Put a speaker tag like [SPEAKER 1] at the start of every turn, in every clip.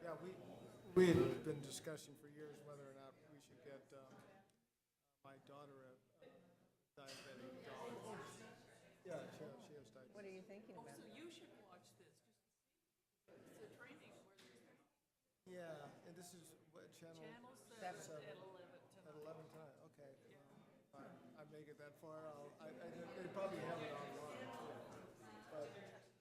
[SPEAKER 1] Yeah, we had been discussing for years whether or not we should get my daughter a diabetic dog. Yeah, she has diabetes.
[SPEAKER 2] What are you thinking about?
[SPEAKER 3] So you should watch this. Just it's a training where there's
[SPEAKER 1] Yeah, and this is what channel?
[SPEAKER 3] channel 7
[SPEAKER 1] Seven.
[SPEAKER 3] at 11
[SPEAKER 1] At
[SPEAKER 3] tonight.
[SPEAKER 1] 11 tonight, okay. I make it that far, they probably have it online too. But,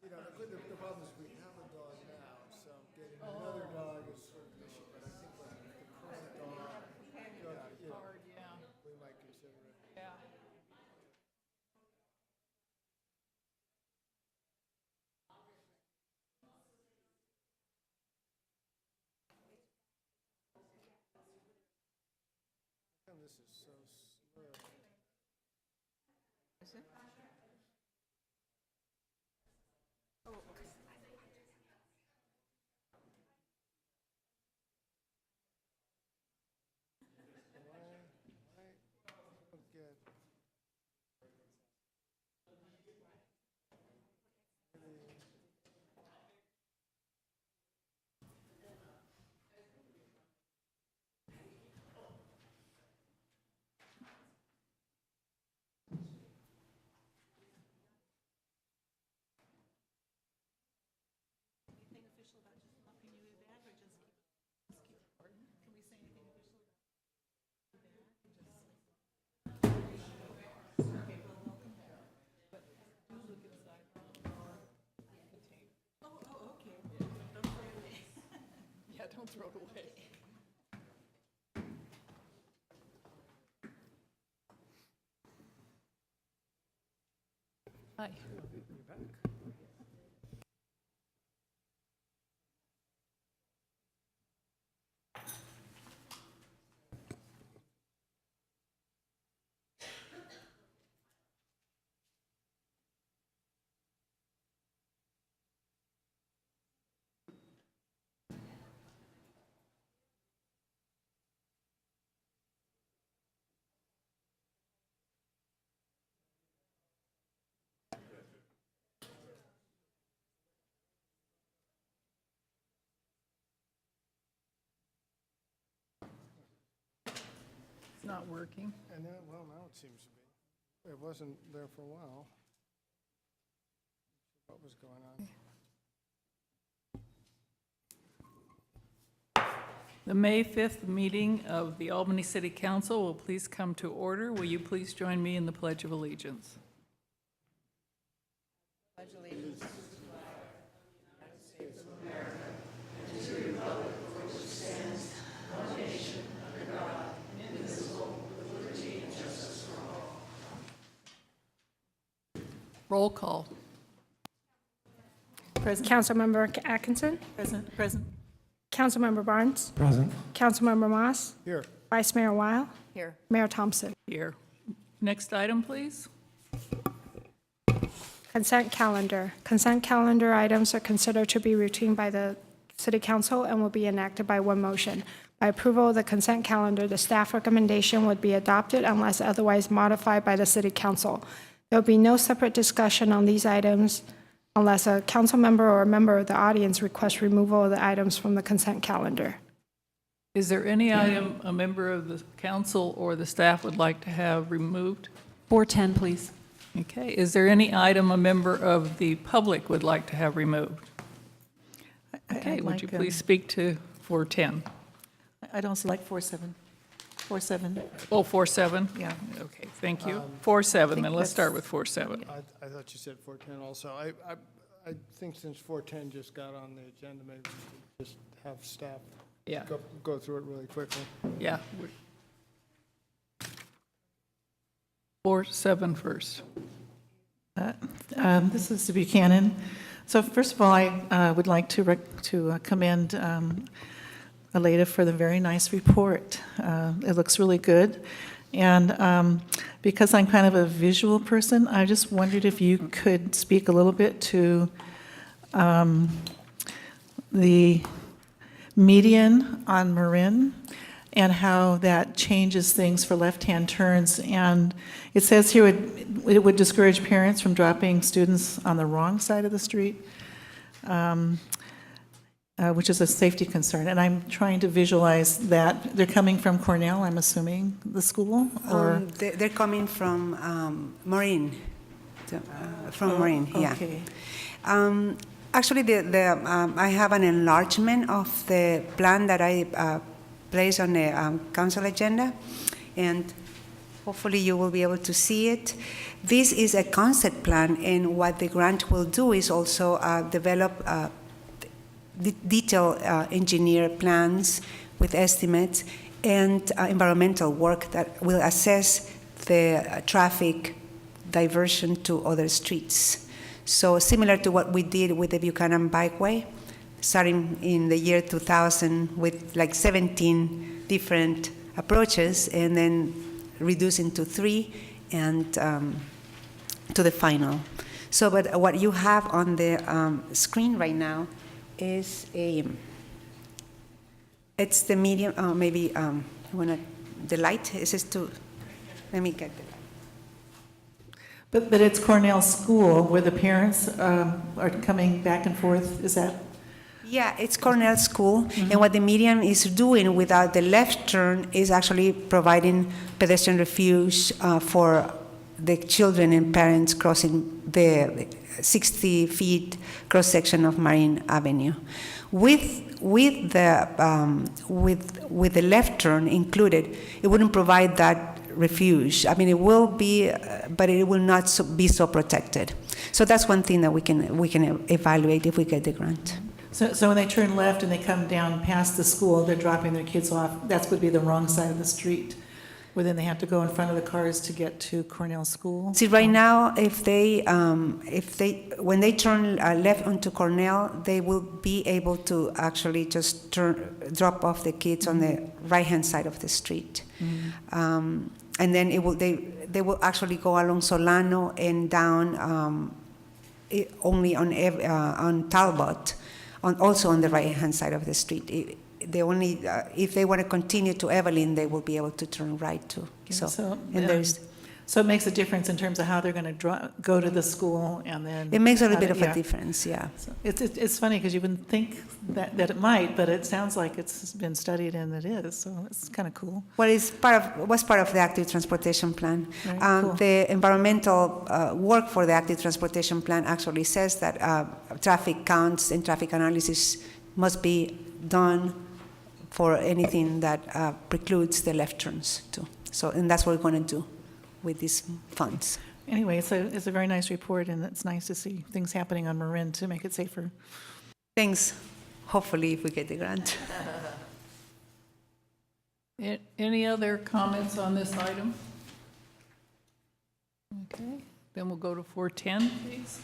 [SPEAKER 1] you know, the problem is we have a dog now, so getting another dog is sort of an issue. But I think with the current dog, you know,
[SPEAKER 3] Hard, yeah.
[SPEAKER 1] we might consider it.
[SPEAKER 3] Yeah.
[SPEAKER 1] And this is so slow.
[SPEAKER 2] Is it? Oh, okay.
[SPEAKER 1] Why don't get
[SPEAKER 3] Anything official about just helping you with that, or just keep it? Pardon? Can we say anything official about that? And just okay, well, welcome back. But do look inside the tape. Oh, okay. Don't throw it away. Yeah, don't throw it away. Hi.
[SPEAKER 1] you back?
[SPEAKER 3] It's not working.
[SPEAKER 1] And then, well, now it seems to be. It wasn't there for a while. What was going on?
[SPEAKER 3] The May 5th meeting of the Albany City Council will please come to order. Will you please join me in the Pledge of Allegiance?
[SPEAKER 2] Pledge allegiance.
[SPEAKER 3] Roll call.
[SPEAKER 4] Councilmember Atkinson,
[SPEAKER 3] Present. Present.
[SPEAKER 4] Councilmember Barnes,
[SPEAKER 1] Present.
[SPEAKER 4] Councilmember Moss,
[SPEAKER 1] Here.
[SPEAKER 4] Vice Mayor Weil,
[SPEAKER 2] Here.
[SPEAKER 4] Mayor Thompson.
[SPEAKER 3] Here. Next item, please.
[SPEAKER 4] Consent calendar. Consent calendar items are considered to be routine by the City Council and will be enacted by one motion. By approval of the consent calendar, the staff recommendation would be adopted unless otherwise modified by the City Council. There will be no separate discussion on these items unless a council member or a member of the audience requests removal of the items from the consent calendar.
[SPEAKER 3] Is there any item a member of the council or the staff would like to have removed?
[SPEAKER 5] 410, please.
[SPEAKER 3] Okay. Is there any item a member of the public would like to have removed? Okay.
[SPEAKER 5] I'd
[SPEAKER 3] Would you
[SPEAKER 5] like,
[SPEAKER 3] please speak to 410?
[SPEAKER 5] I don't like 47. 47,
[SPEAKER 3] Oh, 47?
[SPEAKER 5] yeah.
[SPEAKER 3] Okay, thank you. 47,
[SPEAKER 5] think
[SPEAKER 3] then let's start
[SPEAKER 5] that's-
[SPEAKER 3] with 47.
[SPEAKER 1] I thought you said 410 also. I think since 410 just got on the agenda, maybe we could just have staff
[SPEAKER 3] Yeah,
[SPEAKER 1] go through it really quickly.
[SPEAKER 3] yeah. 47 first.
[SPEAKER 5] This is Buchanan. So first of all, I would like to commend Aleda for the very nice report. It looks really good. And because I'm kind of a visual person, I just wondered if you could speak a little bit to the median on Marin and how that changes things for left-hand turns. And it says here it would discourage parents from dropping students on the wrong side of the street. which is a safety concern. And I'm trying to visualize that. They're coming from Cornell, I'm assuming, the school? Or
[SPEAKER 6] They're coming from Marine, Marine, yeah.
[SPEAKER 5] Okay.
[SPEAKER 6] Actually, I have an enlargement of the plan that I placed on the council agenda, and hopefully you will be able to see it. This is a concept plan, and what the grant will do is also develop detailed engineer plans with estimates and environmental work that will assess the traffic diversion to other streets. So similar to what we did with the Buchanan Bikeway, starting in the year 2000 with like 17 different approaches, and then reducing to 3 and to the final. So, but what you have on the screen right now is it's the medium, maybe, the light, is this to, let me get the light.
[SPEAKER 5] But it's Cornell School where the parents are coming back and forth, is that?
[SPEAKER 6] Yeah, it's Cornell School, and what the median is doing without the left turn is actually providing pedestrian refuge for the children and parents crossing the 60 feet cross-section of Marine Avenue. With the left turn included, it wouldn't provide that refuge. I mean, it will be, but it will not be so protected. So that's one thing that we can evaluate if we get the grant.
[SPEAKER 5] So when they turn left and they come down past the school, they're dropping their kids off, that would be the wrong side of the street, where then they have to go in front of the cars to get to Cornell School?
[SPEAKER 6] See, right now, when they turn left onto Cornell, they will be able to actually just drop off the kids on the right-hand side of the street. And then they will actually go along Solano and down only on Talbot, also on the right-hand side of the street. If they want to continue to Evelyn, they will be able to turn right too.
[SPEAKER 5] So it makes a difference in terms of how they're going to go to the school, and then
[SPEAKER 6] it makes a little bit of a difference, yeah.
[SPEAKER 5] So it's funny because you wouldn't think that it might, but it sounds like it's been studied and it is. So it's kind of cool.
[SPEAKER 6] Well, was part of the active transportation plan.
[SPEAKER 5] Right, cool.
[SPEAKER 6] The environmental work for the active transportation plan actually says that traffic counts and traffic analysis must be done for anything that precludes the left turns too. So, and that's what we're going to do with these funds.
[SPEAKER 5] Anyway, it's a very nice report, and it's nice to see things happening on Marin to make it safer.
[SPEAKER 6] Thanks. Hopefully, if we get the grant.
[SPEAKER 3] Any other comments on this item? Okay, then we'll go to 410, please.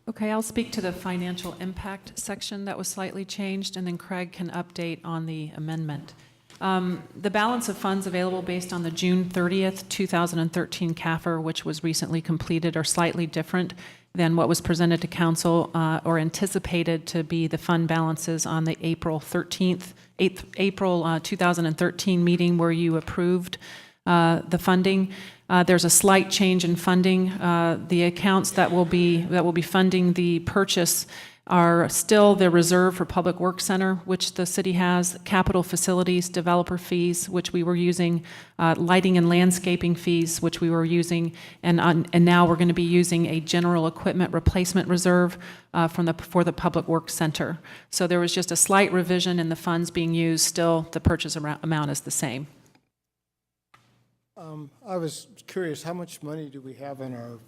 [SPEAKER 7] Okay, I'll speak to the financial impact section that was slightly changed, and then Craig can update on the amendment. The balance of funds available based on the June 30th, 2013 CAFR, which was recently completed, are slightly different than what was presented to council or anticipated to be the fund balances on the April 2013 meeting where you approved the funding. There's a slight change in funding. The accounts that will be funding the purchase are still the reserve for Public Works Center, which the city has, capital facilities, developer fees, which we were using, lighting and landscaping fees, which we were using, and now we're going to be using a general equipment replacement reserve for the Public Works Center. So there was just a slight revision in the funds being used. Still, the purchase amount is the same.
[SPEAKER 1] I was curious, how much money do we have in our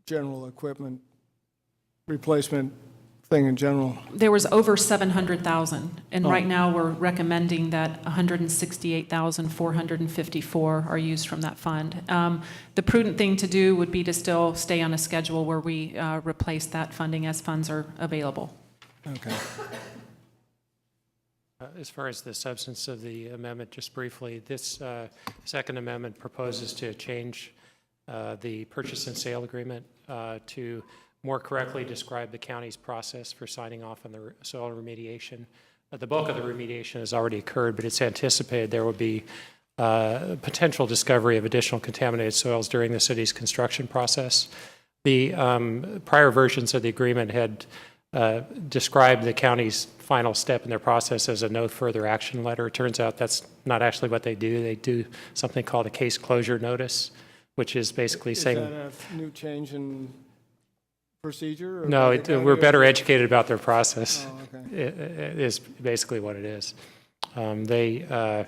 [SPEAKER 1] general equipment replacement thing in general?
[SPEAKER 7] There was over 700,000, and right now we're recommending that 168,454 are used from that fund. The prudent thing to do would be to still stay on a schedule where we replace that funding as funds are available.
[SPEAKER 1] Okay.
[SPEAKER 8] As far as the substance of the amendment, just briefly, this second amendment proposes to change the purchase and sale agreement to more correctly describe the county's process for signing off on the soil remediation. The bulk of the remediation has already occurred, but it's anticipated there will be potential discovery of additional contaminated soils during the city's construction process. The prior versions of the agreement had described the county's final step in their process as a no further action letter. It turns out that's not actually what they do. They do something called a case closure notice, which is basically saying...
[SPEAKER 1] Is that a new change in procedure? Or
[SPEAKER 8] No,
[SPEAKER 1] by the county,
[SPEAKER 8] we're
[SPEAKER 1] or-
[SPEAKER 8] better educated about their process.
[SPEAKER 1] Oh, okay.
[SPEAKER 8] It is basically what it is. They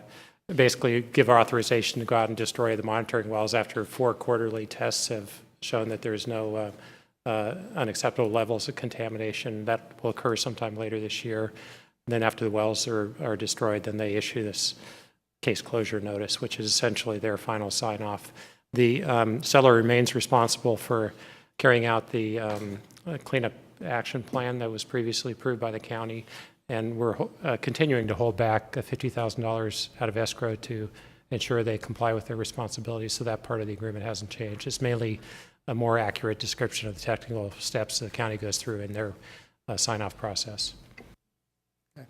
[SPEAKER 8] basically give authorization to go out and destroy the monitoring wells after 4 quarterly tests have shown that there's no unacceptable levels of contamination. That will occur sometime later this year. And then after the wells are destroyed, then they issue this case closure notice, which is essentially their final sign-off. The seller remains responsible for carrying out the cleanup action plan that was previously approved by the county, and we're continuing to hold back $50,000 out of escrow to ensure they comply with their responsibilities, so that part of the agreement hasn't changed. It's mainly a more accurate description of the technical steps the county goes through in their sign-off process.
[SPEAKER 1] Okay.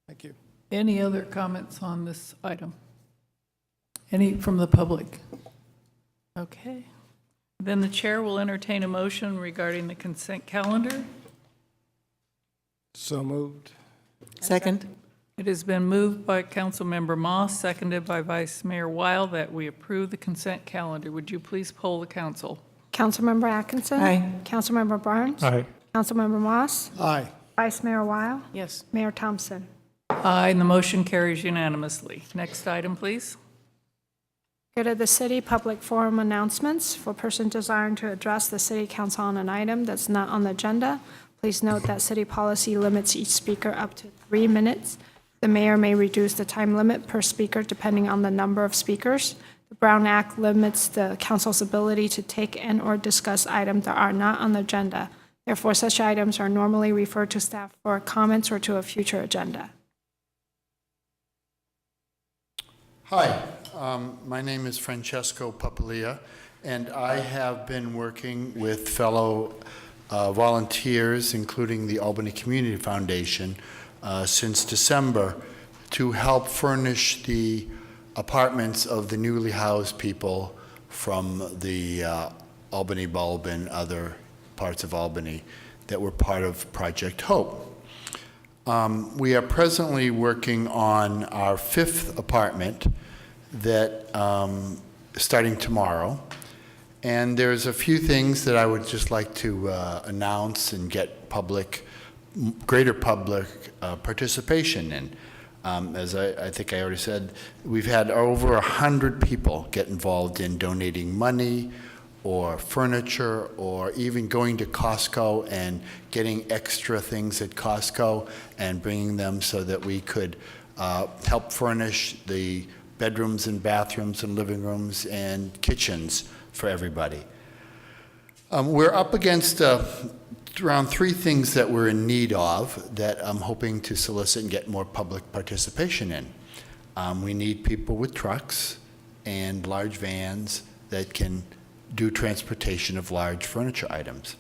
[SPEAKER 1] Thank you.
[SPEAKER 3] Any other comments on this item? Any from the public? Okay. Then the chair will entertain a motion regarding the consent calendar.
[SPEAKER 1] So moved.
[SPEAKER 5] Second?
[SPEAKER 3] It has been moved by Councilmember Moss, seconded by Vice Mayor Weil, that we approve the consent calendar. Would you please poll the council?
[SPEAKER 4] Councilmember Atkinson?
[SPEAKER 5] Aye.
[SPEAKER 4] Councilmember Barnes?
[SPEAKER 8] Aye.
[SPEAKER 4] Councilmember Moss?
[SPEAKER 1] Aye.
[SPEAKER 4] Vice Mayor Weil?
[SPEAKER 3] Yes.
[SPEAKER 4] Mayor Thompson?
[SPEAKER 3] Aye, and the motion carries unanimously. Next item, please.
[SPEAKER 4] Go to the city public forum announcements. For persons desiring to address the city council on an item that's not on the agenda, please note that city policy limits each speaker up to 3 minutes. The mayor may reduce the time limit per speaker depending on the number of speakers. The Brown Act limits the council's ability to take and/or discuss items that are not on the agenda. Therefore, such items are normally referred to staff for comments or to a future agenda.
[SPEAKER 9] Hi, my name is Francesco Papalia, and I have been working with fellow volunteers, including the Albany Community Foundation, since December to help furnish the apartments of the newly housed people from the Albany Bulb and other parts of Albany that were part of Project Hope. We are presently working on our 5th apartment that starting tomorrow. And there's a few things that I would just like to announce and get greater public participation in. As I think I already said, we've had over 100 people get involved in donating money or furniture or even going to Costco and getting extra things at Costco and bringing them so that we could help furnish the bedrooms and bathrooms and living rooms and kitchens for everybody. We're up against around 3 things that we're in need of that I'm hoping to solicit and get more public participation in. We need people with trucks and large vans that can do transportation of large furniture items.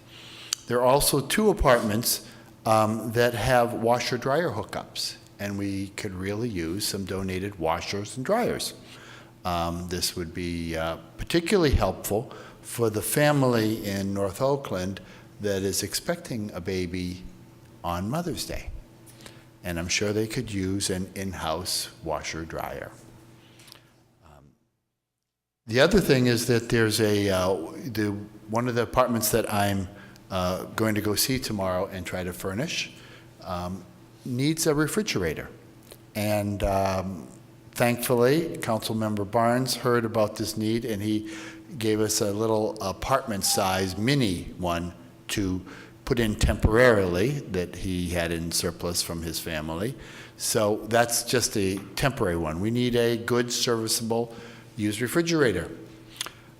[SPEAKER 9] There are also 2 apartments that have washer-dryer hookups, and we could really use some donated washers and dryers. This would be particularly helpful for the family in North Oakland that is expecting a baby on Mother's Day. And I'm sure they could use an in-house washer-dryer. The other thing is that there's one of the apartments that I'm going to go see tomorrow and try to furnish needs a refrigerator. And thankfully, Councilmember Barnes heard about this need, and he gave us a little apartment-size mini one to put in temporarily that he had in surplus from his family. So that's just a temporary one. We need a good, serviceable, used refrigerator.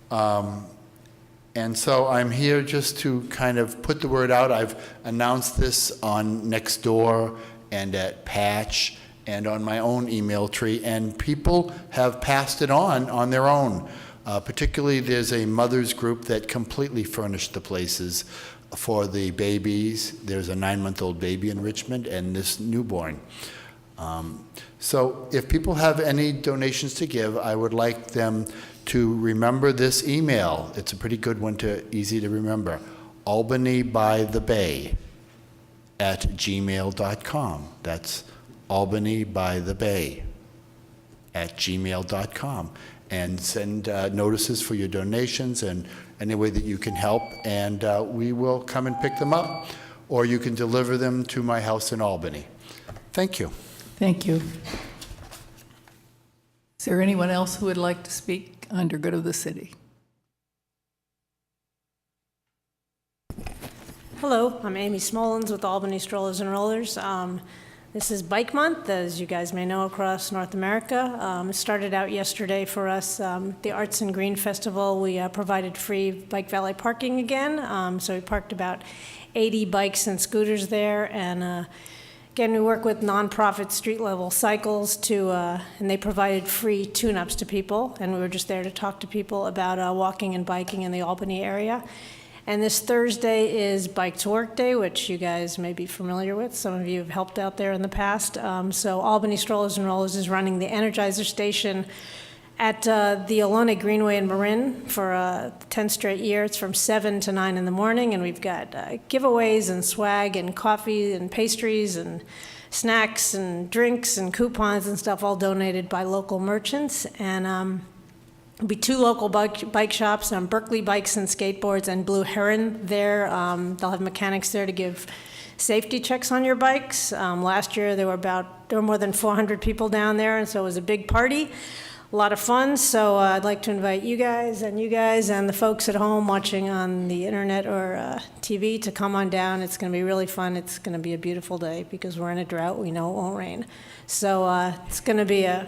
[SPEAKER 9] And so I'm here just to kind of put the word out. I've announced this on Nextdoor and at Patch and on my own email tree, and people have passed it on their own. Particularly, there's a mother's group that completely furnished the places for the babies. There's a 9-month-old baby in Richmond and this newborn. So if people have any donations to give, I would like them to remember this email. It's a pretty good one, easy to remember. Albany by the Bay albanybythebay@gmail.com. That's Albany by the Bay @gmail.com. And send notices for your donations and any way that you can help, and we will come and pick them up, or you can deliver them to my house in Albany. Thank you.
[SPEAKER 3] Thank you. Is there anyone else who would like to speak under good of the city?
[SPEAKER 10] Hello, I'm Amy Smolens with Albany Strollers and Rollers. This is Bike Month, as you guys may know, across North America. It started out yesterday for us. The Arts and Green Festival, we provided free bike valet parking again. So we parked about 80 bikes and scooters there. And again, we work with nonprofit street-level cycles and they provided free tune-ups to people. And we were just there to talk to people about walking and biking in the Albany area. And this Thursday is Bike to Work Day, which you guys may be familiar with. Some of you have helped out there in the past. So Albany Strollers and Rollers is running the Energizer Station at the Ohlone Greenway in Marin for 10 straight years. It's from 7 to 9 in the morning, and we've got giveaways and swag and coffee and pastries and snacks and drinks and coupons and stuff, all donated by local merchants. And there'll be 2 local bike shops, Berkeley Bikes and Skateboards and Blue Heron there. They'll have mechanics there to give safety checks on your bikes. Last year there were more than 400 people down there, and so it was a big party, a lot of fun. So I'd like to invite you guys and the folks at home watching on the internet or TV to come on down. It's going to be really fun. It's going to be a beautiful day because we're in a drought. We know it won't rain. So it's going to be a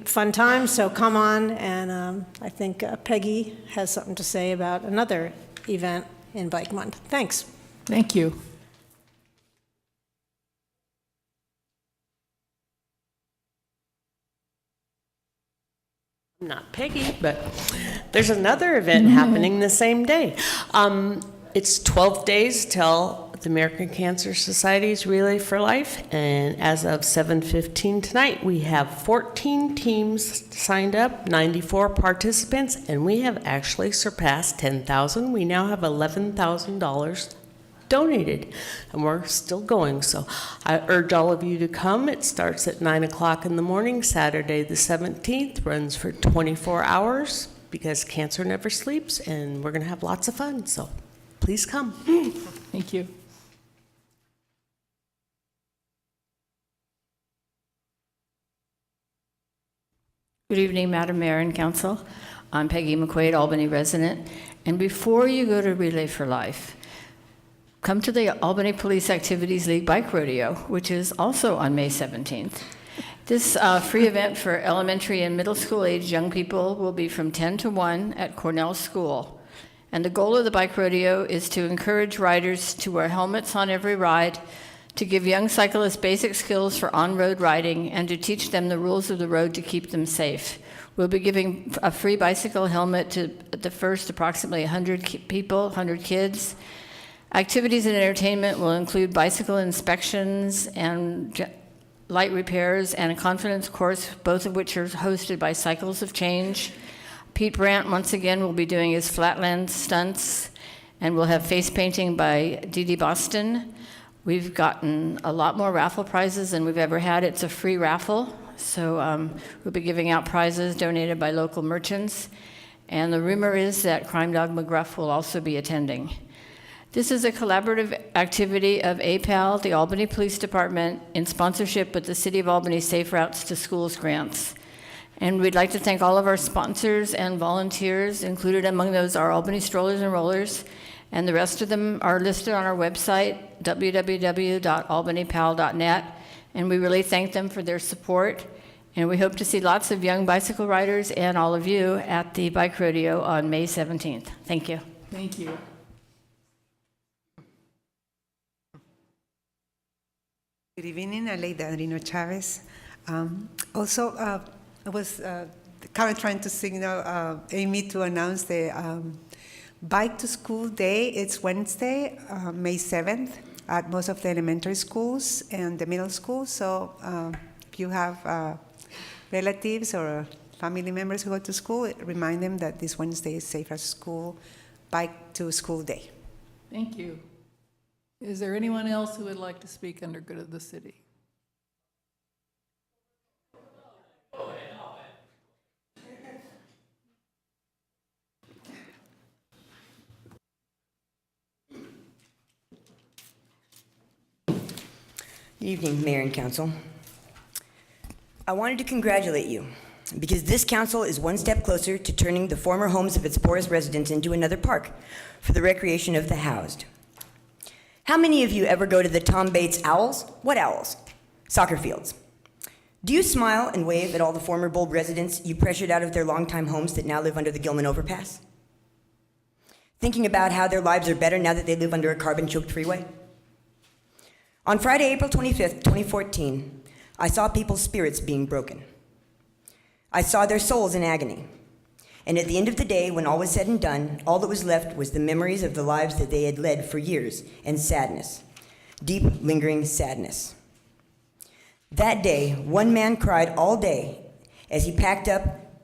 [SPEAKER 10] fun time, so come on, and I think Peggy has something to say about another event in Bike Month. Thanks.
[SPEAKER 3] Thank you.
[SPEAKER 11] I'm not Peggy, but there's another event happening the same day. It's 12 days till the American Cancer Society's Relay for Life, and as of 7:15 tonight, we have 14 teams signed up, 94 participants, and we have actually surpassed 10,000. We now have $11,000 donated, and we're still going. So I urge all of you to come. It starts at 9 o'clock in the morning, Saturday the 17th, runs for 24 hours because cancer never sleeps, and we're going to have lots of fun. So please come.
[SPEAKER 3] Thank you.
[SPEAKER 12] Good evening, Madam Mayor and Council. I'm Peggy McQuaid, Albany resident. And before you go to Relay for Life, come to the Albany Police Activities League Bike Rodeo, which is also on May 17th. This free event for elementary and middle school age young people will be from 10 to 1 at Cornell School. And the goal of the bike rodeo is to encourage riders to wear helmets on every ride, to give young cyclists basic skills for on-road riding, and to teach them the rules of the road to keep them safe. We'll be giving a free bicycle helmet to the first approximately 100 people, 100 kids. Activities and entertainment will include bicycle inspections and light repairs and a confidence course, both of which are hosted by Cycles of Change. Pete Brandt, once again, will be doing his flatland stunts, and we'll have face painting by Dee Dee Boston. We've gotten a lot more raffle prizes than we've ever had. It's a free raffle, so we'll be giving out prizes donated by local merchants. And the rumor is that Crime Dog McGruff will also be attending. This is a collaborative activity of APAL, the Albany Police Department, in sponsorship with the City of Albany Safe Routes to Schools grants. And we'd like to thank all of our sponsors and volunteers. Included among those are Albany Strollers and Rollers, and the rest of them are listed on our website, www.albanypal.net, and we really thank them for their support. And we hope to see lots of young bicycle riders and all of you at the bike rodeo on May 17th. Thank you.
[SPEAKER 3] Thank you.
[SPEAKER 6] Good evening, Aleida Adrino Chavez. I was trying to signal Amy to announce the Bike to School Day. It's Wednesday, May 7th, at most of the elementary schools and the middle schools. So if you have relatives or family members who go to school, remind them that this Wednesday is Safe at School, Bike to School Day.
[SPEAKER 3] Thank you. Is there anyone else who would like to speak under good of the city?
[SPEAKER 13] Good evening, Mayor and Council. I wanted to congratulate you because this council is one step closer to turning the former homes of its poorest residents into another park for the recreation of the housed. How many of you ever go to the Tom Bates Owls? What owls? Soccer fields. Do you smile and wave at all the former Bulb residents you pressured out of their longtime homes that now live under the Gilman Overpass? Thinking about how their lives are better now that they live under a carbon-choked freeway? On Friday, April 25th, 2014, I saw people's spirits being broken. I saw their souls in agony. And at the end of the day, when all was said and done, all that was left was the memories of the lives that they had led for years and sadness, deep, lingering sadness. That day, one man cried all day as he packed up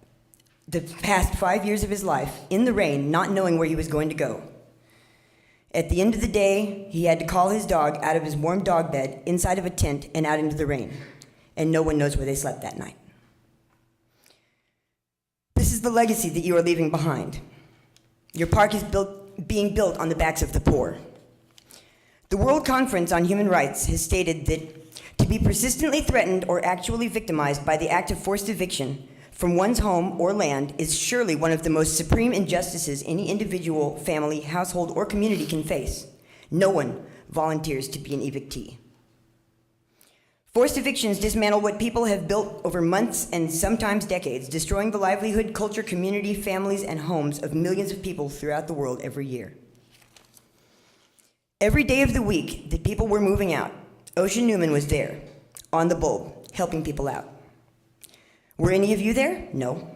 [SPEAKER 13] the past 5 years of his life in the rain, not knowing where he was going to go. At the end of the day, he had to call his dog out of his warm dog bed inside of a tent and out into the rain, and no one knows where they slept that night. This is the legacy that you are leaving behind. Your park is being built on the backs of the poor. The World Conference on Human Rights has stated that to be persistently threatened or actually victimized by the act of forced eviction from one's home or land is surely one of the most supreme injustices any individual, family, household, or community can face. No one volunteers to be an evictee. Forced evictions dismantle what people have built over months and sometimes decades, destroying the livelihood, culture, community, families, and homes of millions of people throughout the world every year. Every day of the week that people were moving out, Ocean Newman was there, on the Bulb, helping people out. Were any of you there? No.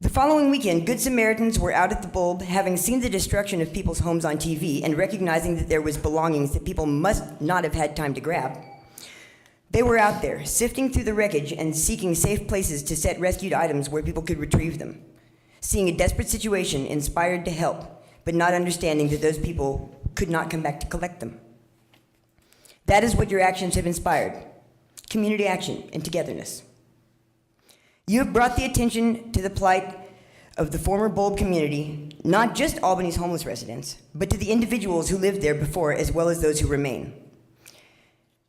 [SPEAKER 13] The following weekend, Good Samaritans were out at the Bulb, having seen the destruction of people's homes on TV and recognizing that there was belongings that people must not have had time to grab. They were out there, sifting through the wreckage and seeking safe places to set rescued items where people could retrieve them, seeing a desperate situation, inspired to help, but not understanding that those people could not come back to collect them. That is what your actions have inspired: community action and togetherness. You have brought the attention to the plight of the former Bulb community, not just Albany's homeless residents, but to the individuals who lived there before, as well as those who remain.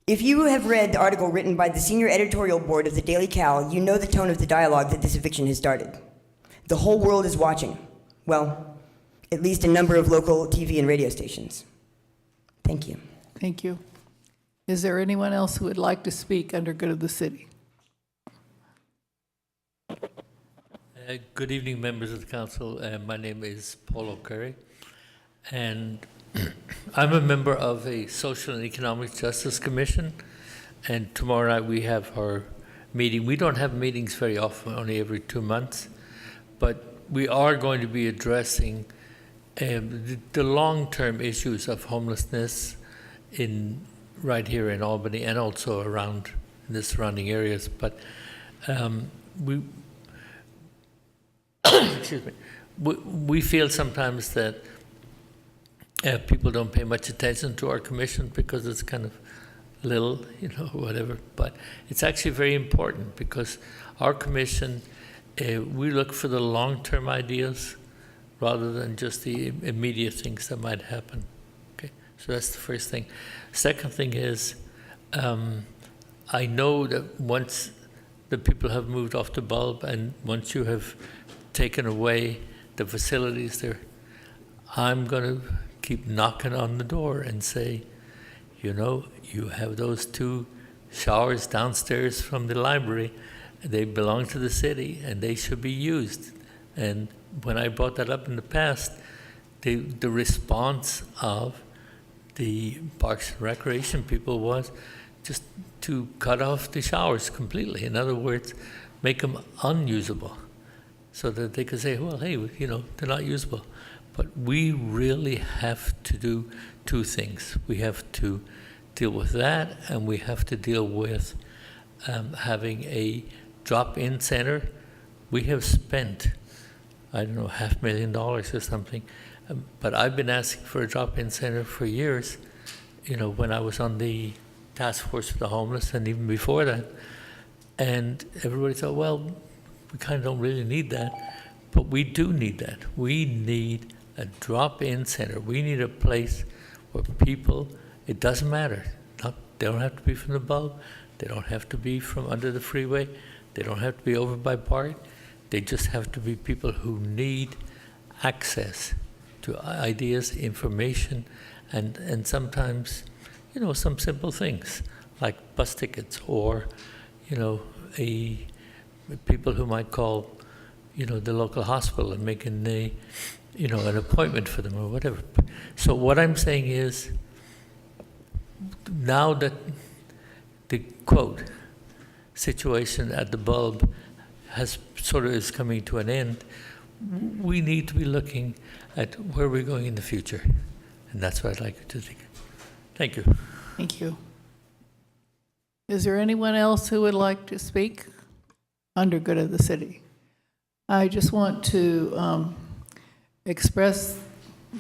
[SPEAKER 13] If you have read the article written by the senior editorial board of the Daily Cal, you know the tone of the dialogue that this eviction has started. The whole world is watching. Well, at least a number of local TV and radio stations. Thank you.
[SPEAKER 3] Thank you. Is there anyone else who would like to speak under good of the city?
[SPEAKER 14] Good evening, members of the council. My name is Paul O'Curry, and I'm a member of a Social and Economic Justice Commission, and tomorrow night we have our meeting. We don't have meetings very often, only every 2 months, but we are going to be addressing the long-term issues of homelessness right here in Albany and also around in the surrounding areas. But excuse me, we feel sometimes that people don't pay much attention to our commission because it's kind of little, whatever. But it's actually very important because our commission, we look for the long-term ideas rather than just the immediate things that might happen. Okay, so that's the first thing. Second thing is, I know that once the people have moved off the Bulb and once you have taken away the facilities there, I'm going to keep knocking on the door and say, you have those 2 showers downstairs from the library. They belong to the city and they should be used. And when I brought that up in the past, the response of the Parks and Recreation people was just to cut off the showers completely. In other words, make them unusable so that they could say, well, hey, they're not usable. But we really have to do 2 things. We have to deal with that, and we have to deal with having a drop-in center. We have spent, I don't know, $500,000 or something But I've been asking for a drop-in center for years, when I was on the task force for the homeless and even before that. And everybody thought, well, we kind of don't really need that. But we do need that. We need a drop-in center. We need a place where people, it doesn't matter. They don't have to be from the Bulb. They don't have to be from under the freeway. They don't have to be over by BART. They just have to be people who need access to ideas, information, and sometimes, some simple things like bus tickets or, people who might call, the local hospital and make an appointment for them or whatever. So what I'm saying is, now that the quote situation at the Bulb is coming to an end, we need to be looking at where we're going in the future, and that's what I'd like you to think. Thank you.
[SPEAKER 3] Thank you. Is there anyone else who would like to speak under good of the city? I just want to express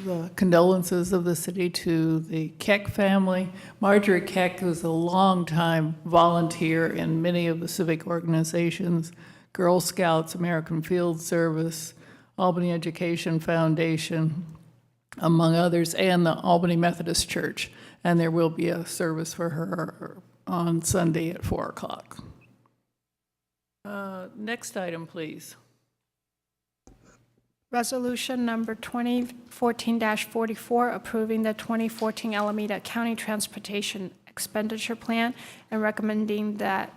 [SPEAKER 3] the condolences of the city to the Keck family. Marjorie Keck was a longtime volunteer in many of the civic organizations, Girl Scouts, American Field Service, Albany Education Foundation, among others, and the Albany Methodist Church. And there will be a service for her on Sunday at 4 o'clock. Next item, please.
[SPEAKER 4] Resolution number 2014-44, approving the 2014 Alameda County Transportation Expenditure Plan and recommending that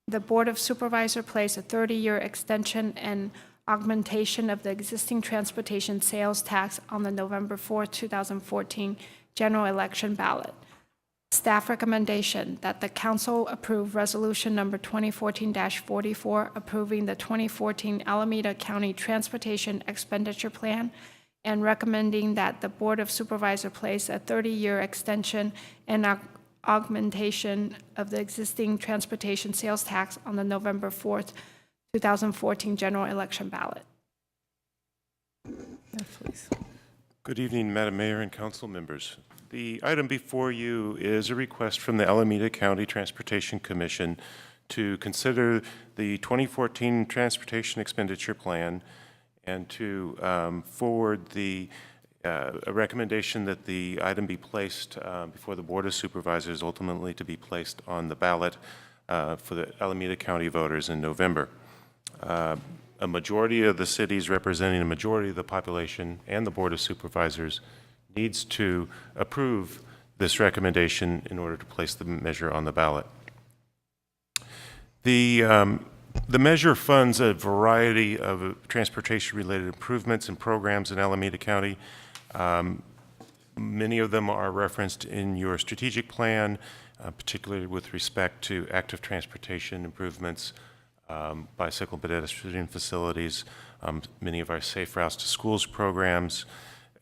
[SPEAKER 4] the Board of Supervisors place a 30-year extension and augmentation of the existing transportation sales tax on the November 4, 2014 general election ballot. Staff recommendation that the council approve resolution number 2014-44, approving the 2014 Alameda County Transportation Expenditure Plan and recommending that the Board of Supervisors place a 30-year extension and augmentation of the existing transportation sales tax on the November 4th, 2014 general election ballot.
[SPEAKER 3] Yes, please.
[SPEAKER 15] Good evening, Madam Mayor and council members. The item before you is a request from the Alameda County Transportation Commission to consider the 2014 Transportation Expenditure Plan and to forward a recommendation that the item be placed before the Board of Supervisors, ultimately to be placed on the ballot for the Alameda County voters in November. A majority of the cities representing a majority of the population and the Board of Supervisors needs to approve this recommendation in order to place the measure on the ballot. The measure funds a variety of transportation-related improvements and programs in Alameda County. Many of them are referenced in your strategic plan, particularly with respect to active transportation improvements, bicycle pedestrian facilities, many of our Safe Routes to Schools programs,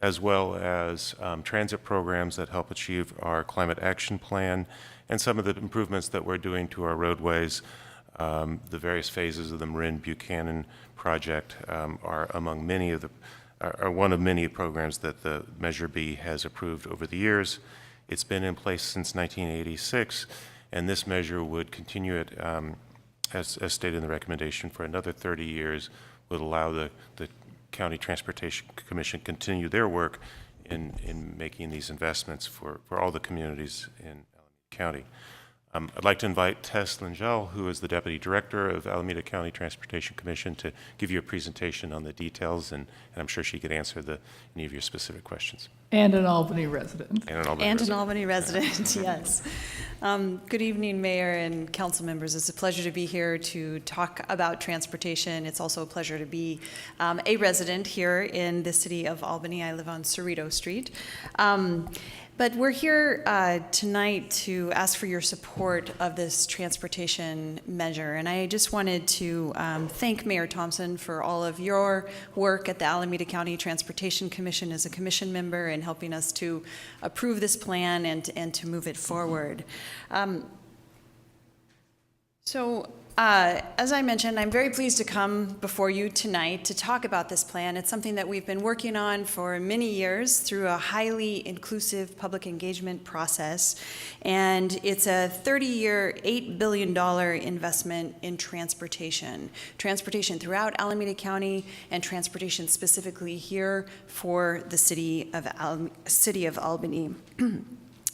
[SPEAKER 15] as well as transit programs that help achieve our climate action plan, and some of the improvements that we're doing to our roadways. The various phases of the Marin Buchanan project are among many of are one of many programs that the Measure B has approved over the years. It's been in place since 1986, and this measure would continue it, as stated in the recommendation, for another 30 years, would allow the County Transportation Commission continue their work in making these investments for all the communities in Alameda County. I'd like to invite Tess Lingel, who is the Deputy Director of Alameda County Transportation Commission, to give you a presentation on the details, and I'm sure she could answer any of your specific questions.
[SPEAKER 3] And an Albany resident.
[SPEAKER 15] And an
[SPEAKER 16] Albany resident, yes. Good evening, Mayor and council members. It's a pleasure to be here to talk about transportation. It's also a pleasure to be a resident here in the city of Albany. I live on Cerrito Street. But we're here tonight to ask for your support of this transportation measure. And I just wanted to thank Mayor Thompson for all of your work at the Alameda County Transportation Commission as a commission member and helping us to approve this plan and to move it forward. So As I mentioned, I'm very pleased to come before you tonight to talk about this plan. It's something that we've been working on for many years through a highly inclusive public engagement process. And it's a 30-year, $8 billion investment in transportation. Transportation throughout Alameda County and transportation specifically here for the city of Albany.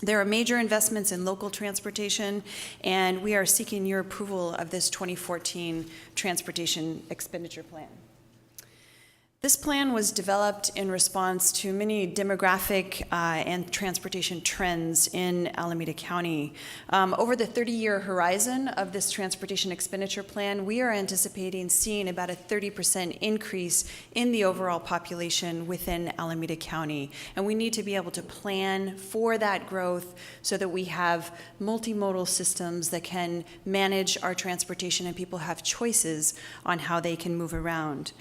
[SPEAKER 16] There are major investments in local transportation, and we are seeking your approval of this 2014 Transportation Expenditure Plan. This plan was developed in response to many demographic and transportation trends in Alameda County. Over the 30-year horizon of this transportation expenditure plan, we are anticipating seeing about a 30% increase in the overall population within Alameda County. And we need to be able to plan for that growth so that we have multimodal systems that can manage our transportation and people have choices on how they can move around.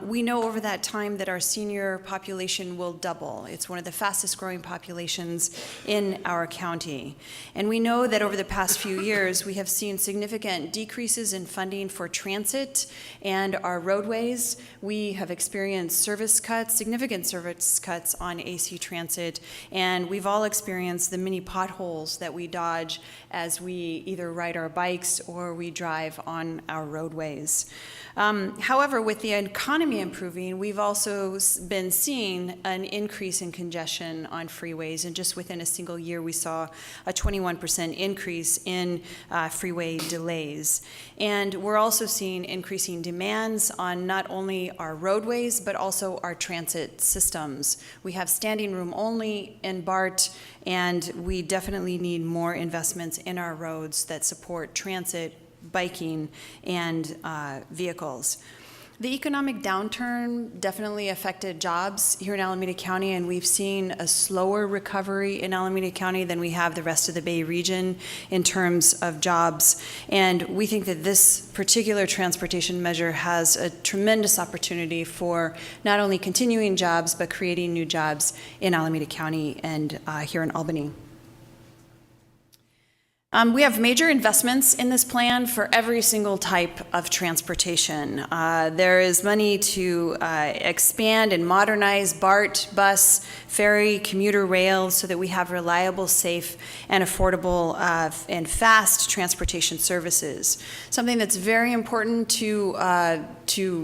[SPEAKER 16] We know over that time that our senior population will double. It's one of the fastest growing populations in our county. And we know that over the past few years, we have seen significant decreases in funding for transit and our roadways. We have experienced service cuts, significant service cuts on AC Transit, and we've all experienced the many potholes that we dodge as we either ride our bikes or we drive on our roadways. However, with the economy improving, we've also been seeing an increase in congestion on freeways, and just within a single year, we saw a 21% increase in freeway delays. And we're also seeing increasing demands on not only our roadways, but also our transit systems. We have standing room only in BART, and we definitely need more investments in our roads that support transit, biking, and vehicles. The economic downturn definitely affected jobs here in Alameda County, and we've seen a slower recovery in Alameda County than we have the rest of the Bay region in terms of jobs. And we think that this particular transportation measure has a tremendous opportunity for not only continuing jobs, but creating new jobs in Alameda County and here in Albany. We have major investments in this plan for every single type of transportation. There is money to expand and modernize BART, bus, ferry, commuter rails so that we have reliable, safe, and affordable and fast transportation services. Something that's very important to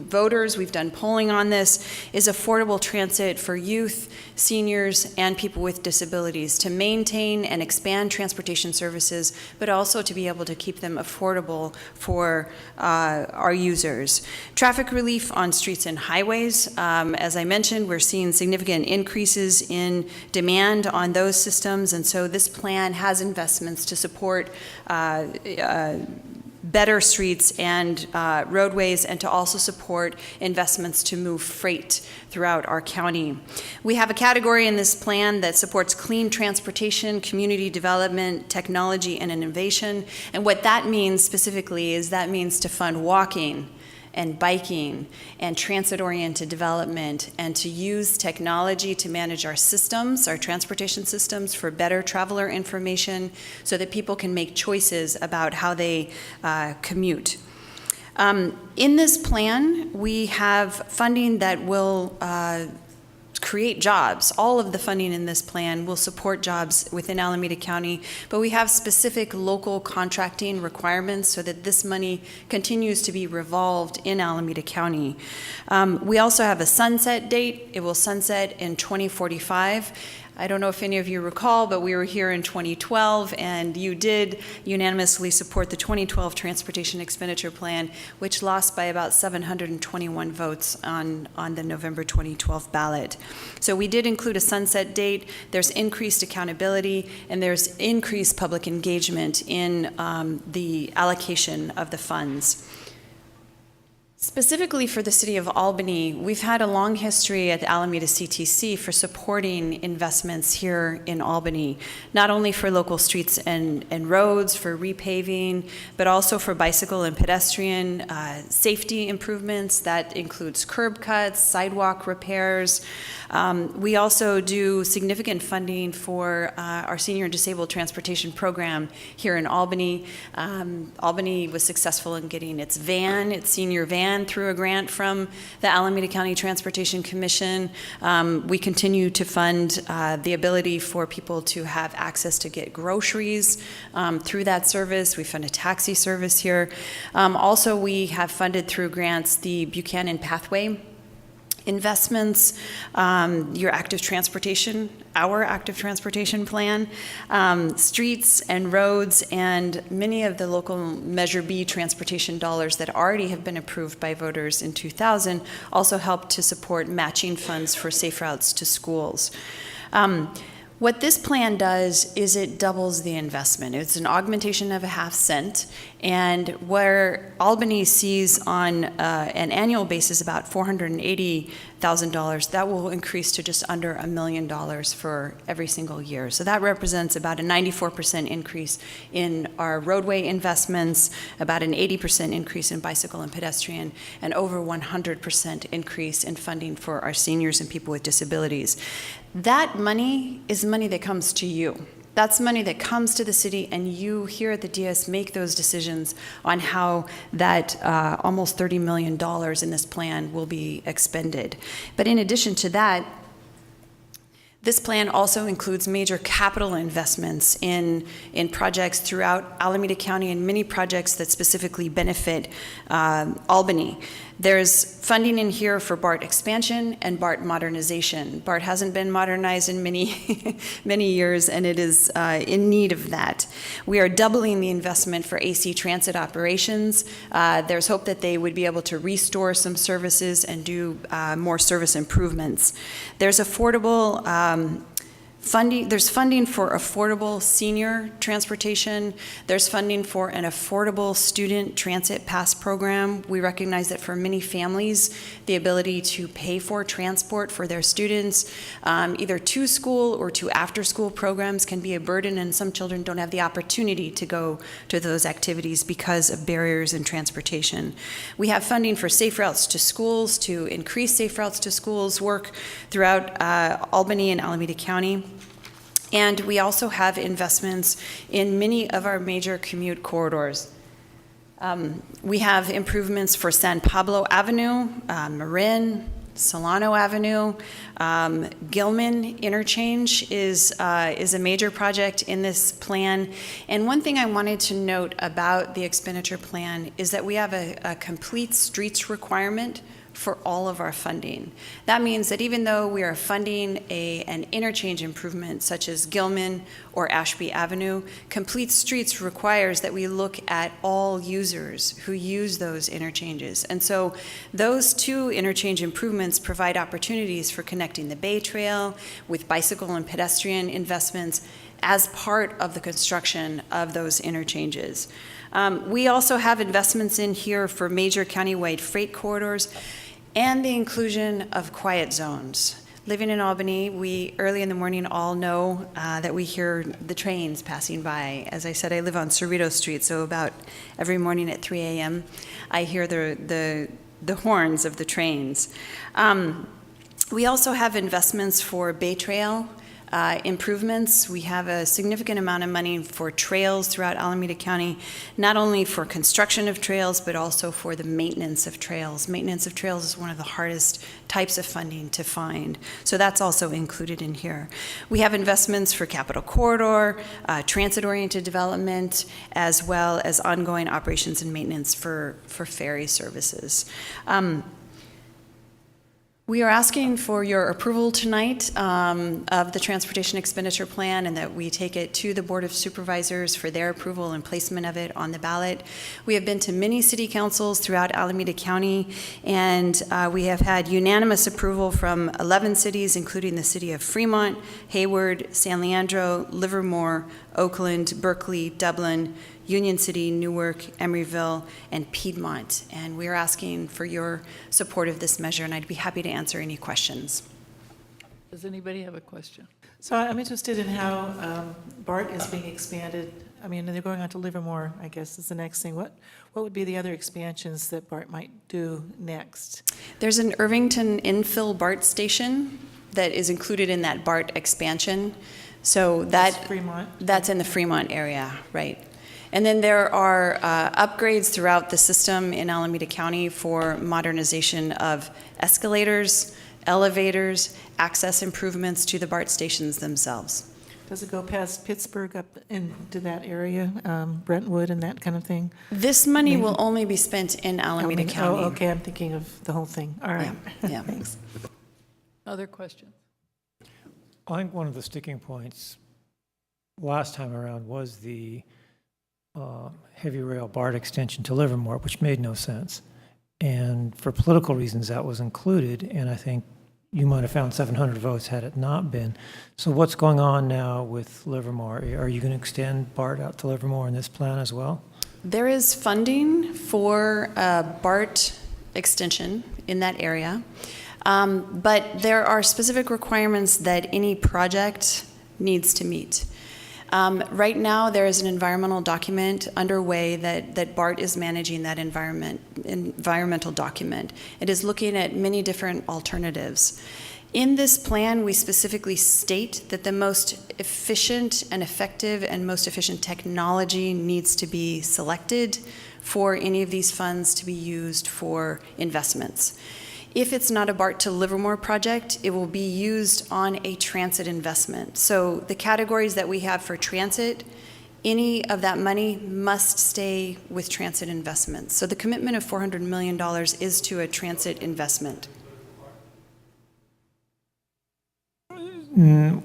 [SPEAKER 16] voters, we've done polling on this, is affordable transit for youth, seniors, and people with disabilities to maintain and expand transportation services, but also to be able to keep them affordable for our users. Traffic relief on streets and highways. As I mentioned, we're seeing significant increases in demand on those systems, and so this plan has investments to support better streets and roadways, and to also support investments to move freight throughout our county. We have a category in this plan that supports clean transportation, community development, technology, and innovation. And what that means specifically is that means to fund walking and biking and transit-oriented development, and to use technology to manage our systems, our transportation systems, for better traveler information so that people can make choices about how they commute. In this plan, we have funding that will create jobs. All of the funding in this plan will support jobs within Alameda County, but we have specific local contracting requirements so that this money continues to be revolved in Alameda County. We also have a sunset date. It will sunset in 2045. I don't know if any of you recall, but we were here in 2012, and you did unanimously support the 2012 Transportation Expenditure Plan, which lost by about 721 votes on the November 2012 ballot. So we did include a sunset date. There's increased accountability, and there's increased public engagement in the allocation of the funds. Specifically for the city of Albany, we've had a long history at the Alameda CTC for supporting investments here in Albany, not only for local streets and roads, for repaving, but also for bicycle and pedestrian safety improvements. That includes curb cuts, sidewalk repairs. We also do significant funding for our senior and disabled transportation program here in Albany. Albany was successful in getting its senior van, through a grant from the Alameda County Transportation Commission. We continue to fund the ability for people to have access to get groceries through that service. We fund a taxi service here. Also, we have funded through grants the Buchanan Pathway investments, our active transportation plan, streets and roads, and many of the local Measure B transportation dollars that already have been approved by voters in 2000 also helped to support matching funds for safe routes to schools. What this plan does is it doubles the investment. It's an augmentation of a half cent, and where Albany sees on an annual basis about $480,000, that will increase to just under $1 million for every single year. So that represents about a 94% increase in our roadway investments, about an 80% increase in bicycle and pedestrian, and over 100% increase in funding for our seniors and people with disabilities. That money is money that comes to you. That's money that comes to the city, and you here at the DS make those decisions on how that almost $30 million in this plan will be expended. But in addition to that, this plan also includes major capital investments in projects throughout Alameda County and many projects that specifically benefit Albany. There's funding in here for BART expansion and BART modernization. BART hasn't been modernized in many, many years, and it is in need of that. We are doubling the investment for AC transit operations. There's hope that they would be able to restore some services and do more service improvements. There's affordable there's funding for affordable senior transportation. There's funding for an affordable student transit pass program. We recognize that for many families, the ability to pay for transport for their students, either to school or to after-school programs, can be a burden, and some children don't have the opportunity to go to those activities because of barriers in transportation. We have funding for safe routes to schools, to increase safe routes to schools work throughout Albany and Alameda County. And we also have investments in many of our major commute corridors. We have improvements for San Pablo Avenue, Marin, Solano Avenue. Gilman Interchange is a major project in this plan. And one thing I wanted to note about the expenditure plan is that we have a complete streets requirement for all of our funding. That means that even though we are funding an interchange improvement such as Gilman or Ashby Avenue, Complete Streets requires that we look at all users who use those interchanges. And so those two interchange improvements provide opportunities for connecting the Bay Trail with bicycle and pedestrian investments as part of the construction of those interchanges. We also have investments in here for major countywide freight corridors and the inclusion of quiet zones. Living in Albany, we early in the morning all know that we hear the trains passing by. As I said, I live on Cerrito Street, so about every morning at 3 a.m. I hear the horns of the trains. We also have investments for Bay Trail improvements. We have a significant amount of money for trails throughout Alameda County, not only for construction of trails, but also for the maintenance of trails. Maintenance of trails is one of the hardest types of funding to find. So that's also included in here. We have investments for Capital Corridor, transit-oriented development, as well as ongoing operations and maintenance for ferry services. We are asking for your approval tonight of the Transportation Expenditure Plan, and that we take it to the Board of Supervisors for their approval and placement of it on the ballot. We have been to many city councils throughout Alameda County, and we have had unanimous approval from 11 cities, including the city of Fremont, Hayward, San Leandro, Livermore, Oakland, Berkeley, Dublin, Union City, Newark, Emeryville, and Piedmont. And we're asking for your support of this measure, and I'd be happy to answer any questions.
[SPEAKER 3] Does anybody have a question?
[SPEAKER 5] So I'm interested in how BART is being expanded. I mean, they're going on to Livermore, I guess, is the next thing. What would be the other expansions that BART might do next?
[SPEAKER 16] There's an Irvington infill BART station that is included in that BART expansion. So
[SPEAKER 5] That's Fremont?
[SPEAKER 16] that's in the Fremont area, right? And then there are upgrades throughout the system in Alameda County for modernization of escalators, elevators, access improvements to the BART stations themselves.
[SPEAKER 5] Does it go past Pittsburgh up into that area, Brentwood and that kind of thing?
[SPEAKER 16] This money will only be spent in Alameda County.
[SPEAKER 5] Oh, okay, I'm thinking of the whole thing. All right.
[SPEAKER 16] Yeah, thanks.
[SPEAKER 3] Other questions?
[SPEAKER 17] I think one of the sticking points last time around was the heavy rail BART extension to Livermore, which made no sense. And for political reasons, that was included, and I think you might have found 700 votes had it not been. So what's going on now with Livermore? Are you going to extend BART out to Livermore in this plan as well?
[SPEAKER 16] There is funding for BART extension in that area, but there are specific requirements that any project needs to meet. Right now, there is an environmental document underway that BART is managing that environmental document. It is looking at many different alternatives. In this plan, we specifically state that the most efficient and effective and most efficient technology needs to be selected for any of these funds to be used for investments. If it's not a BART to Livermore project, it will be used on a transit investment. So the categories that we have for transit, any of that money must stay with transit investments. So the commitment of $400 million is to a transit investment.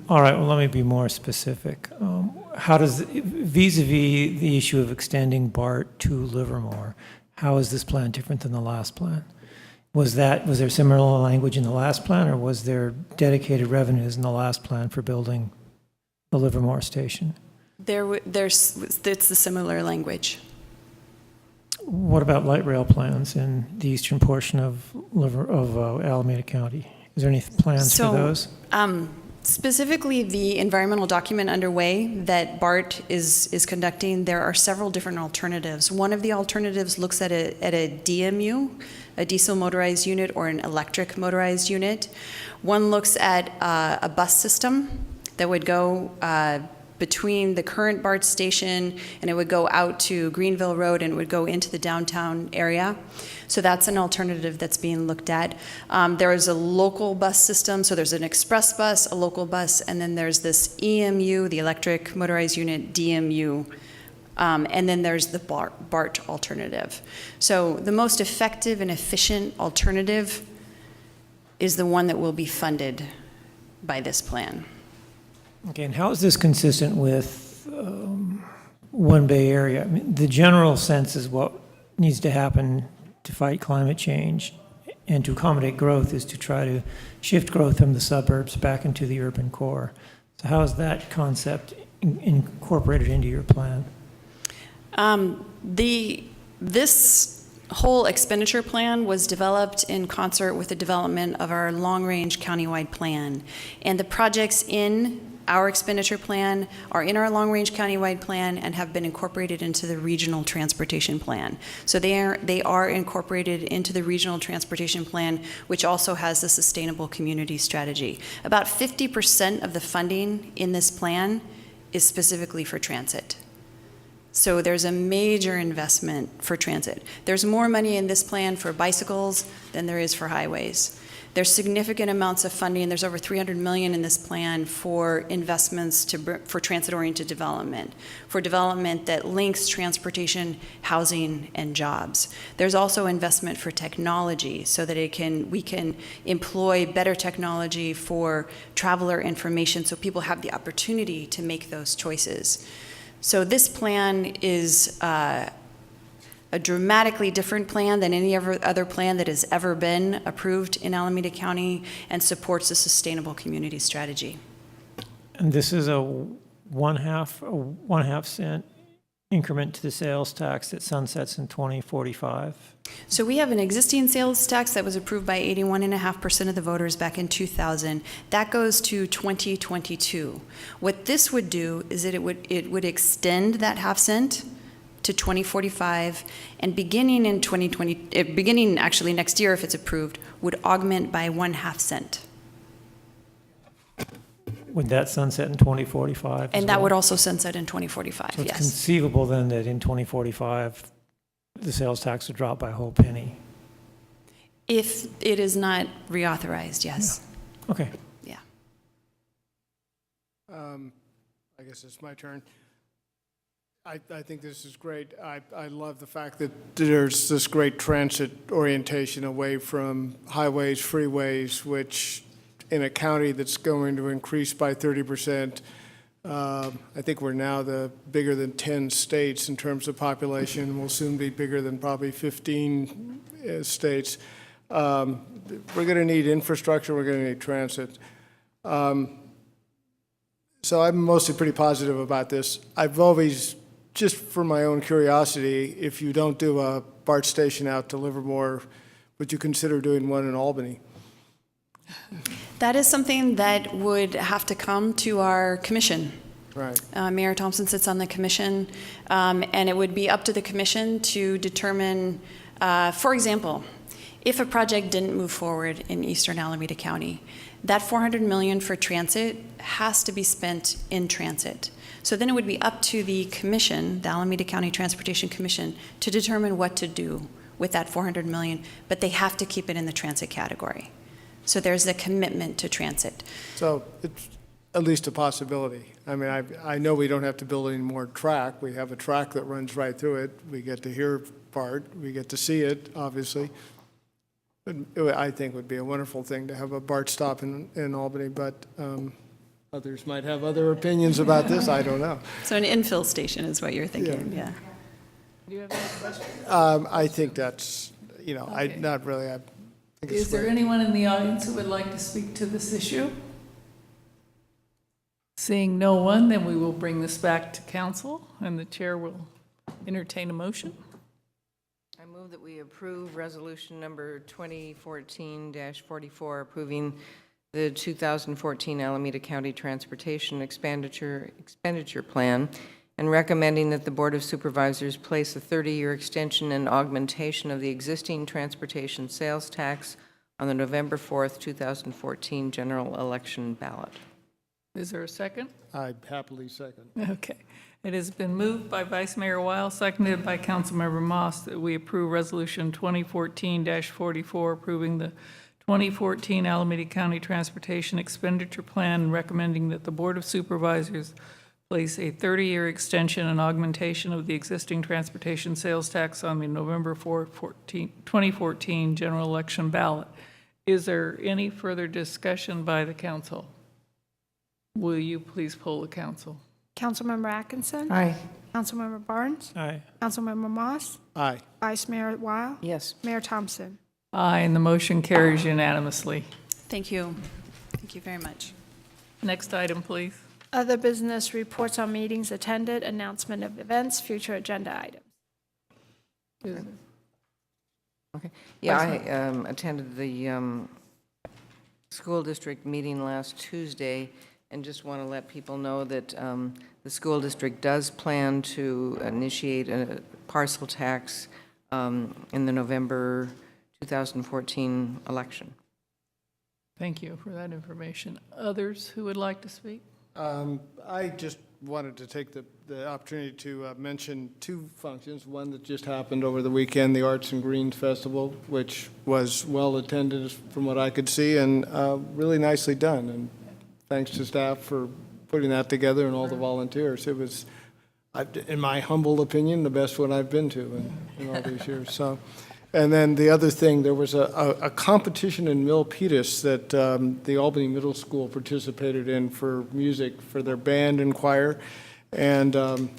[SPEAKER 17] All right, well, let me be more specific. How does, vis-a-vis the issue of extending BART to Livermore, how is this plan different than the last plan? Was there similar language in the last plan, or was there dedicated revenues in the last plan for building the Livermore station?
[SPEAKER 16] It's the similar language.
[SPEAKER 17] What about light rail plans in the eastern portion of Alameda County? Is there any plans for those?
[SPEAKER 16] Specifically, the environmental document underway that BART is conducting, there are several different alternatives. One of the alternatives looks at a DMU, a diesel motorized unit, or an electric motorized unit. One looks at a bus system that would go between the current BART station, and it would go out to Greenville Road and it would go into the downtown area. So that's an alternative that's being looked at. There is a local bus system, so there's an express bus, a local bus, and then there's this EMU, the electric motorized unit, DMU, and then there's the BART alternative. So the most effective and efficient alternative is the one that will be funded by this plan.
[SPEAKER 17] Okay, and how is this consistent with One Bay Area? I mean, the general sense is what needs to happen to fight climate change and to accommodate growth is to try to shift growth from the suburbs back into the urban core. So how is that concept incorporated into your plan?
[SPEAKER 16] This whole expenditure plan was developed in concert with the development of our long-range countywide plan. And the projects in our expenditure plan are in our long-range countywide plan and have been incorporated into the regional transportation plan. So they are incorporated into the regional transportation plan, which also has the sustainable community strategy. About 50% of the funding in this plan is specifically for transit. So there's a major investment for transit. There's more money in this plan for bicycles than there is for highways. There's significant amounts of funding. There's over $300 million in this plan for investments for transit-oriented development, for development that links transportation, housing, and jobs. There's also investment for technology so that we can employ better technology for traveler information so people have the opportunity to make those choices. So this plan is a dramatically different plan than any other plan that has ever been approved in Alameda County and supports a sustainable community strategy.
[SPEAKER 17] And this is a one half cent increment to the sales tax that sunsets in 2045?
[SPEAKER 16] So we have an existing sales tax that was approved by 81.5% of the voters back in 2000. That goes to 2022. What this would do is that it would extend that half cent to 2045, and beginning in 2020, beginning actually next year if it's approved, would augment by 1/2 cent.
[SPEAKER 17] Would that sunset in 2045?
[SPEAKER 16] And that would also sunset in 2045,
[SPEAKER 17] So it's
[SPEAKER 16] yes.
[SPEAKER 17] conceivable then that in 2045, the sales tax would drop by a whole penny?
[SPEAKER 16] If it is not reauthorized, yes.
[SPEAKER 17] Okay.
[SPEAKER 16] Yeah.
[SPEAKER 1] I guess it's my turn. I think this is great. I love the fact that there's this great transit orientation away from highways, freeways, which in a county that's going to increase by 30%, I think we're now bigger than 10 states in terms of population. We'll soon be bigger than probably 15 states. We're going to need infrastructure. We're going to need transit. So I'm mostly pretty positive about this. I've always, just for my own curiosity, if you don't do a BART station out to Livermore, would you consider doing one in Albany?
[SPEAKER 16] That is something that would have to come to our commission.
[SPEAKER 1] Right.
[SPEAKER 16] Mayor Thompson sits on the commission, and it would be up to the commission to determine, for example, if a project didn't move forward in eastern Alameda County, that $400 million for transit has to be spent in transit. So then it would be up to the commission, the Alameda County Transportation Commission, to determine what to do with that $400 million, but they have to keep it in the transit category. So there's a commitment to transit.
[SPEAKER 1] So it's at least a possibility. I mean, I know we don't have to build any more track. We have a track that runs right through it. We get to hear BART. We get to see it, obviously. But I think it would be a wonderful thing to have a BART stop in Albany, but others might have other opinions about this. I don't know.
[SPEAKER 16] So an infill station is what you're thinking, yeah.
[SPEAKER 3] Do you have any questions?
[SPEAKER 1] I think that's,
[SPEAKER 3] Okay.
[SPEAKER 1] not really. I think it's
[SPEAKER 3] Is there
[SPEAKER 1] great.
[SPEAKER 3] anyone in the audience who would like to speak to this issue? Seeing no one, then we will bring this back to council, and the chair will entertain a motion.
[SPEAKER 2] I move that we approve resolution number 2014-44, approving the 2014 Alameda County Transportation Expenditure Plan, and recommending that the Board of Supervisors place a 30-year extension and augmentation of the existing transportation sales tax on the November 4th, 2014 general election ballot.
[SPEAKER 3] Is there a second?
[SPEAKER 1] I happily second.
[SPEAKER 3] Okay. It has been moved by Vice Mayor Weil, seconded by Councilmember Moss, that we approve Resolution 2014-44, approving the 2014 Alameda County Transportation Expenditure Plan, and recommending that the Board of Supervisors place a 30-year extension and augmentation of the existing transportation sales tax on the November 4, 2014 general election ballot. Is there any further discussion by the council? Will you please poll the council?
[SPEAKER 4] Councilmember Atkinson?
[SPEAKER 12] Aye.
[SPEAKER 4] Councilmember Barnes?
[SPEAKER 17] Aye.
[SPEAKER 4] Councilmember Moss?
[SPEAKER 1] Aye.
[SPEAKER 4] Vice Mayor Weil?
[SPEAKER 2] Yes.
[SPEAKER 4] Mayor Thompson?
[SPEAKER 3] Aye, and the motion carries unanimously.
[SPEAKER 16] Thank you. Thank you very much.
[SPEAKER 3] Next item, please.
[SPEAKER 4] Other business, reports on meetings attended, announcement of events, future agenda items.
[SPEAKER 2] Okay. Yeah, I attended the school district meeting last Tuesday, and just want to let people know that the school district does plan to initiate a parcel tax in the November 2014 election.
[SPEAKER 3] Thank you for that information. Others who would like to speak?
[SPEAKER 1] I just wanted to take the opportunity to mention two functions. One that just happened over the weekend, the Arts and Greens Festival, which was well attended from what I could see, and really nicely done. And thanks to staff for putting that together and all the volunteers. It was, in my humble opinion, the best one I've been to in all these years. So, and then the other thing, there was a competition in Milpitas that the Albany Middle School participated in for music for their band and choir. And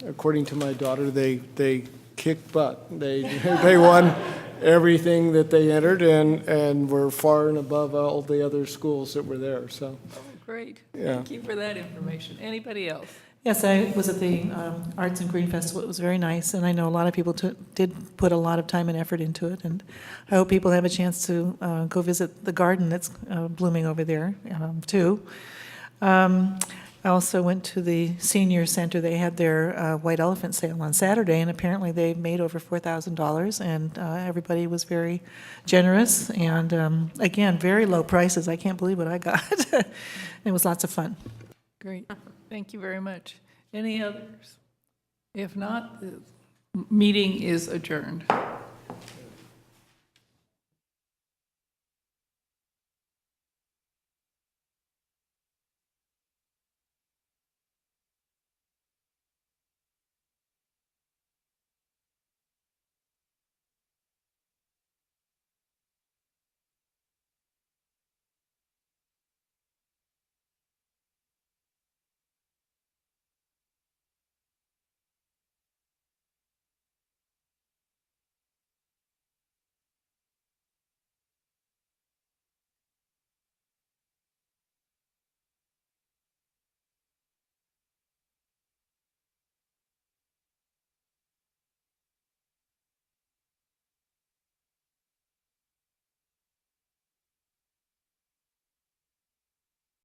[SPEAKER 1] according to my daughter, they kicked butt. They won everything that they entered and were far and above all the other schools that were there. So.
[SPEAKER 3] Great.
[SPEAKER 1] Yeah.
[SPEAKER 3] Thank you for that information. Anybody else?
[SPEAKER 5] Yes, I was at the Arts and Green Festival. It was very nice, and I know a lot of people did put a lot of time and effort into it, and I hope people have a chance to go visit the garden that's blooming over there, too. I also went to the senior center. They had their white elephant sale on Saturday, and apparently they made over $4,000, and everybody was very generous, and again, very low prices. I can't believe what I got. It was lots of fun.
[SPEAKER 3] Great. Thank you very much. Any others? If not, the meeting is adjourned.